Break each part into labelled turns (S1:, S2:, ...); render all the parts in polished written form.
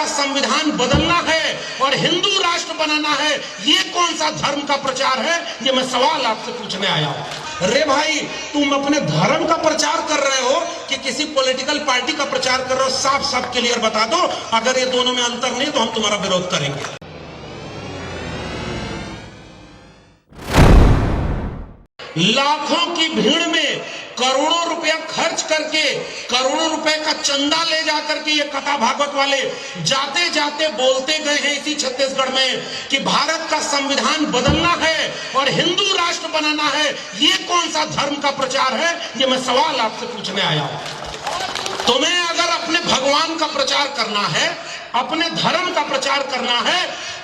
S1: संविधान बदलना है और हिंदू राष्ट्र बनाना है, ये कौन सा धर्म का प्रचार है? ये मैं सवाल आपसे पूछने आया हूं। रे भाई, तुम अपने धर्म का प्रचार कर रहे हो कि किसी पॉलिटिकल पार्टी का प्रचार कर रहे हो? साफ साफ क्लियर बता दो। अगर ये दोनों में अंतर नहीं तो हम तुम्हारा विरोध करेंगे। लाखों की भीड़ में करोड़ों रुपया खर्च करके, करोड़ों रुपए का चंदा ले जाकर के ये कथा भागवत वाले जाते जाते बोलते गए हैं इसी छत्तीसगढ़ में कि भारत का संविधान बदलना है और हिंदू राष्ट्र बनाना है। ये कौन सा धर्म का प्रचार है? ये मैं सवाल आपसे पूछने आया हूं। तुम्हें अगर अपने भगवान का प्रचार करना है, अपने धर्म का प्रचार करना है,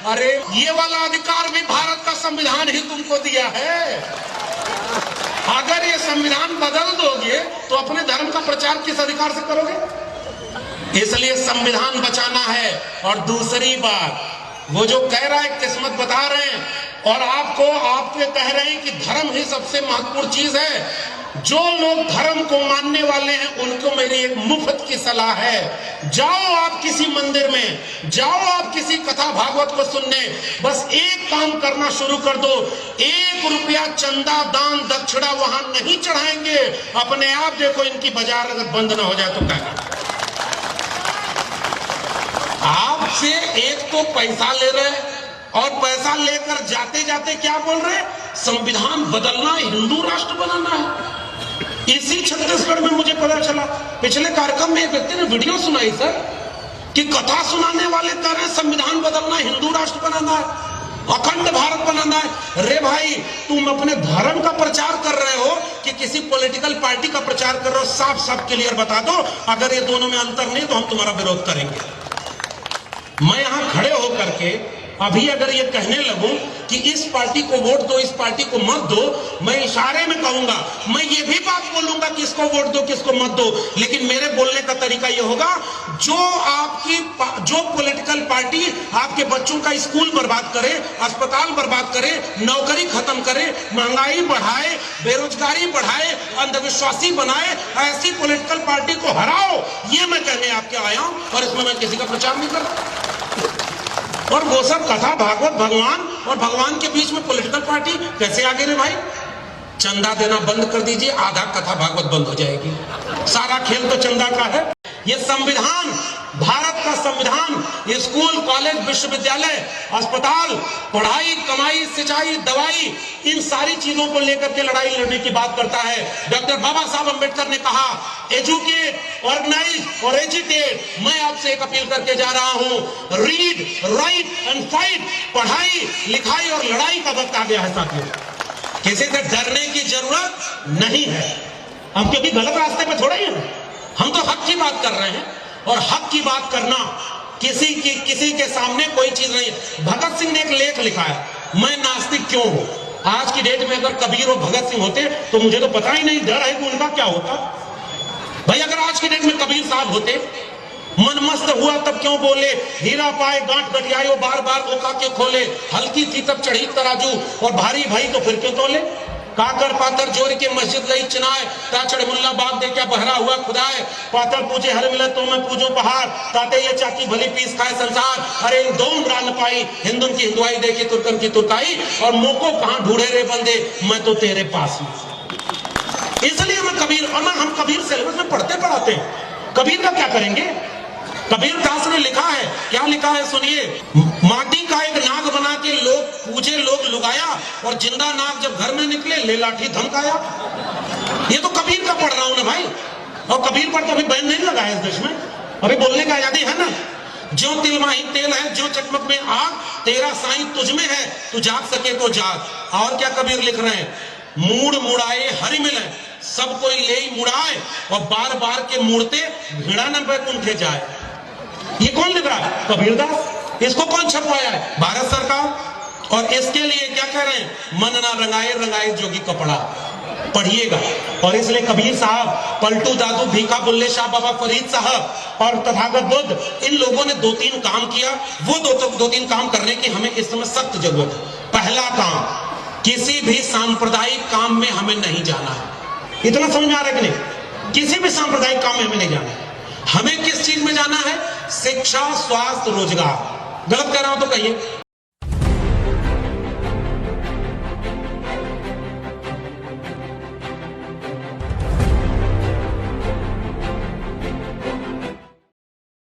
S1: अरे ये वाला अधिकार भी भारत का संविधान ही तुमको दिया है। अगर ये संविधान बदल दोगे तो अपने धर्म का प्रचार किस अधिकार से करोगे? इसलिए संविधान बचाना है। और दूसरी बात, वो जो कह रहा है किस्मत बता रहे हैं और आपके कह रहे हैं कि धर्म ही सबसे महत्वपूर्ण चीज है। जो लोग धर्म को मानने वाले हैं उनको मेरी एक मुफ्त की सलाह है, जाओ आप किसी मंदिर में, जाओ आप किसी कथा भागवत को सुनने, बस एक काम करना शुरू कर दो, 1 रुपया चंदा दान दक्षिणा वहां नहीं चढ़ाएंगे। अपने आप देखो इनकी बाजार अगर बंद ना हो जाए तो क्या? आपसे एक तो पैसा ले रहे और पैसा लेकर जाते जाते क्या बोल रहे? संविधान बदलना, हिंदू राष्ट्र बनाना है। इसी छत्तीसगढ़ में मुझे पता चला, पिछले कार्यक्रम में एक व्यक्ति ने वीडियो सुनाई सर कि कथा सुनाने वाले कह रहे हैं संविधान बदलना, हिंदू राष्ट्र बनाना है, अखंड भारत बनाना है। रे भाई, तुम अपने धर्म का प्रचार कर रहे हो कि किसी पॉलिटिकल पार्टी का प्रचार कर रहे हो? साफ साफ क्लियर बता दो। अगर ये दोनों में अंतर नहीं तो हम तुम्हारा विरोध करेंगे। मैं यहां खड़े होकर के अभी अगर ये कहने लगूं कि इस पार्टी को वोट दो, इस पार्टी को मत दो, मैं इशारे में कहूंगा, मैं ये भी बात बोलूंगा कि इसको वोट दो, किसको मत दो, लेकिन मेरे बोलने का तरीका ये होगा, जो पॉलिटिकल पार्टी आपके बच्चों का स्कूल बर्बाद करे, अस्पताल बर्बाद करे, नौकरी खत्म करे, महंगाई बढ़ाए, बेरोजगारी बढ़ाए, अंधविश्वासी बनाए, ऐसी पॉलिटिकल पार्टी को हराओ, ये मैं कहने आपके आया हूं। और इसमें मैं किसी का प्रचार नहीं कर रहा। और वो सब कथा भागवत, भगवान और भगवान के बीच में पॉलिटिकल पार्टी कैसे आगे रे भाई? चंदा देना बंद कर दीजिए, आधा कथा भागवत बंद हो जाएगी। सारा खेल तो चंदा का है। ये संविधान, भारत का संविधान, स्कूल, कॉलेज, विश्वविद्यालय, अस्पताल, पढ़ाई, कमाई, सिंचाई, दवाई, इन सारी चीजों को लेकर के लड़ाई लड़ने की बात करता है। डॉक्टर बाबा साहब अंबेडकर ने कहा, एजुकेट, ऑर्गेनाइज और एजुकेट। मैं आपसे एक अपील करके जा रहा हूं, रीड, राइट एंड फाइट। पढ़ाई, लिखाई और लड़ाई का वक्त आ गया है साथियों। किसी से डरने की जरूरत नहीं है। हम क्योंकि गलत रास्ते पे थोड़ा ही है, हम तो हक की बात कर रहे हैं और हक की बात करना किसी के सामने कोई चीज नहीं है। भगत सिंह ने एक लेख लिखा है, मैं नास्तिक क्यों हूं। आज की डेट में अगर कबीर और भगत सिंह होते तो मुझे तो पता ही नहीं, डर है कि उनका क्या होता। भाई अगर आज की डेट में कबीर साहब होते, मन मस्त हुआ तब क्यों बोले, हीरा पाए गांठ गठियायो बार बार ओका के खोले, हल्की थी तब चढ़ी तराजू और भारी भाई तो फिर क्यों तोले। काकर पातर जोर के मस्जिद गई चिनाए, ताचड़ मुल्ला बाग दे क्या बहरा हुआ खुदाए, पातर पूछे हर मिले तो मैं पूजू पहाड़, ताते ये चाकी भली पीस खाए संसार। अरे इन दो उमरान पाई, हिंदुन की हिंदुआई देखी तुर्कन की तुर्काई, और मोको कहां ढूंढे रे बंदे, मैं तो तेरे पास हूं। इसलिए मैं कबीर, और हम कबीर सिलेबस में पढ़ते पढ़ाते हैं। कबीर का क्या करेंगे? कबीर दास ने लिखा है, क्या लिखा है सुनिए, माटी का एक नाग बना के लोग पूजे, लोग लुगाया, और जिंदा नाग जब घर में निकले ले लाठी धमकाया। ये तो कबीर का पढ़ रहा हूं ना भाई। और कबीर पर तो अभी बैन नहीं लगा है इस देश में, अभी बोलने का आजादी है ना। जो तिल माही तेल है, जो चकमक में आग, तेरा साईं तुझ में है, तू जाग सके तो जाग। और क्या कबीर लिख रहे हैं, मूड मुड़ाए हरि मिले, सब कोई ले मुड़ाए, और बार बार के मुड़ते भिड़ा न बैकुंठे जाए। ये कौन लिख रहा है? कबीरदास। इसको कौन छपवाया है? भारत सरकार। और इसके लिए क्या कह रहे हैं, मन ना रंगाए रंगाए जोगी कपड़ा। पढ़िएगा। और इसलिए कबीर साहब, पलटू दादू, भीखा बुल्ले शाह बाबा फरीद साहब और तथागत बुद्ध, इन लोगों ने 2-3 काम किया। वो 2-3 काम करने की हमें इस समय सख्त जरूरत है। पहला काम, किसी भी सांप्रदायिक काम में हमें नहीं जाना है। इतना समझ में आ रहा है कि नहीं? किसी भी सांप्रदायिक काम में हमें नहीं जाना है। हमें किस चीज में जाना है? शिक्षा, स्वास्थ्य, रोजगार। गलत कह रहा हूं तो कहिए।